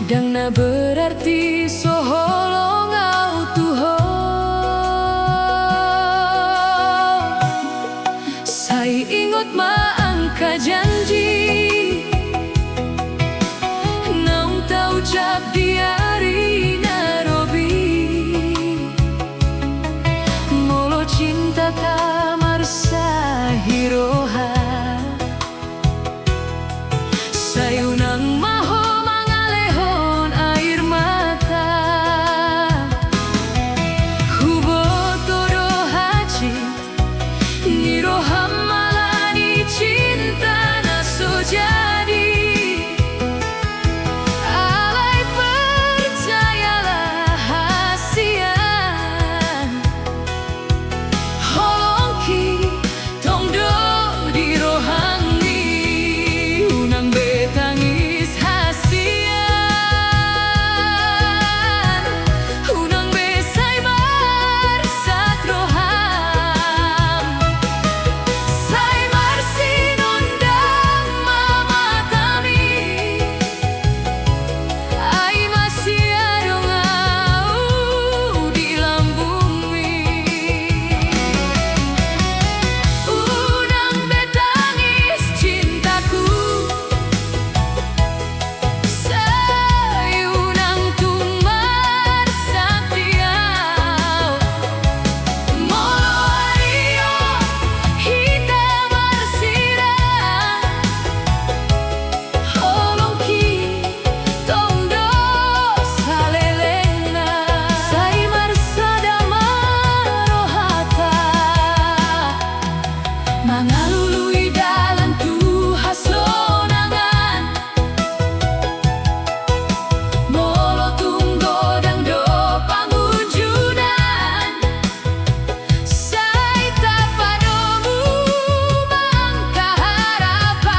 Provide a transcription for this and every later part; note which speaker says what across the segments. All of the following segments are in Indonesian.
Speaker 1: Dan na berarti soholong au Tuho. Sai ingot maangka janji naung tau ucap di hari Nairobi. Molo cinta ta marsa hiroha sayunang maho mangalehon air mata. Hubo todo hacit niroha malani cinta na so jadi. Alai percayalah hasian holongki tongdo di rohangi unang betangis hasian unang besai marsat roham sai marsinondang mamatami ai masih adongau di lambungmi. Unang betangis cintaku sayunang tumar satiau molo ario hita marsirang holongki tongdo salelenga sai marsada marohata mangalului dalam tuha sonangan molo tunggo dang do pangunjunan sai tapadomu mangka harapan.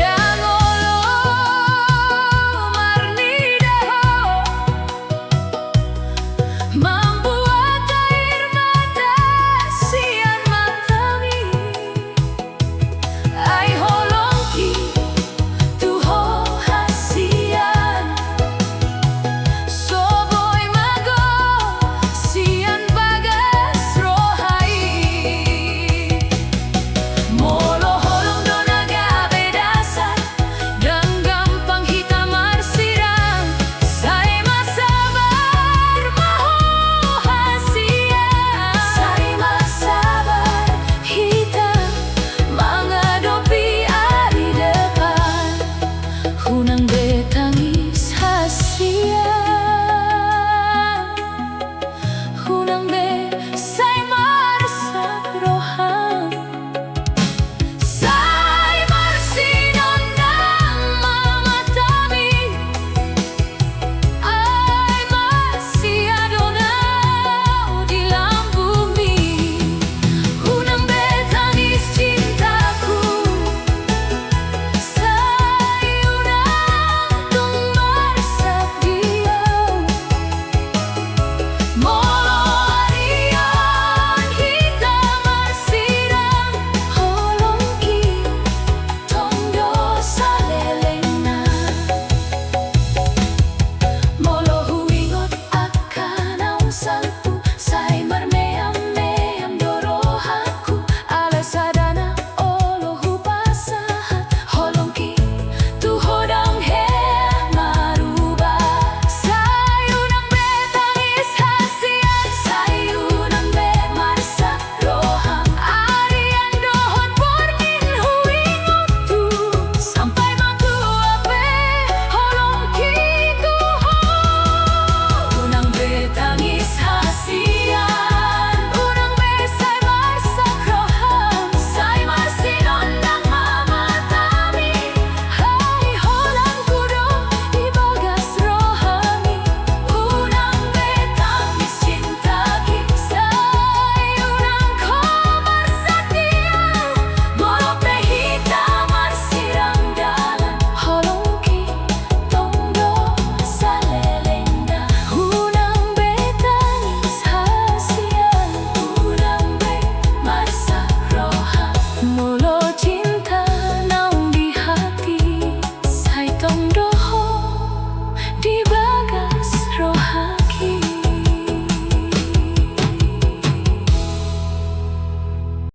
Speaker 1: Dangolo marnidaho membuat air mata sian matami ai holongki tuho hasian soboy mago sian bagas rohai molo holong donaga bedasan dan gampang hita marsirang sai masabar maho hasian sai masabar hita menghadapi hari depan hunang betangis hasian.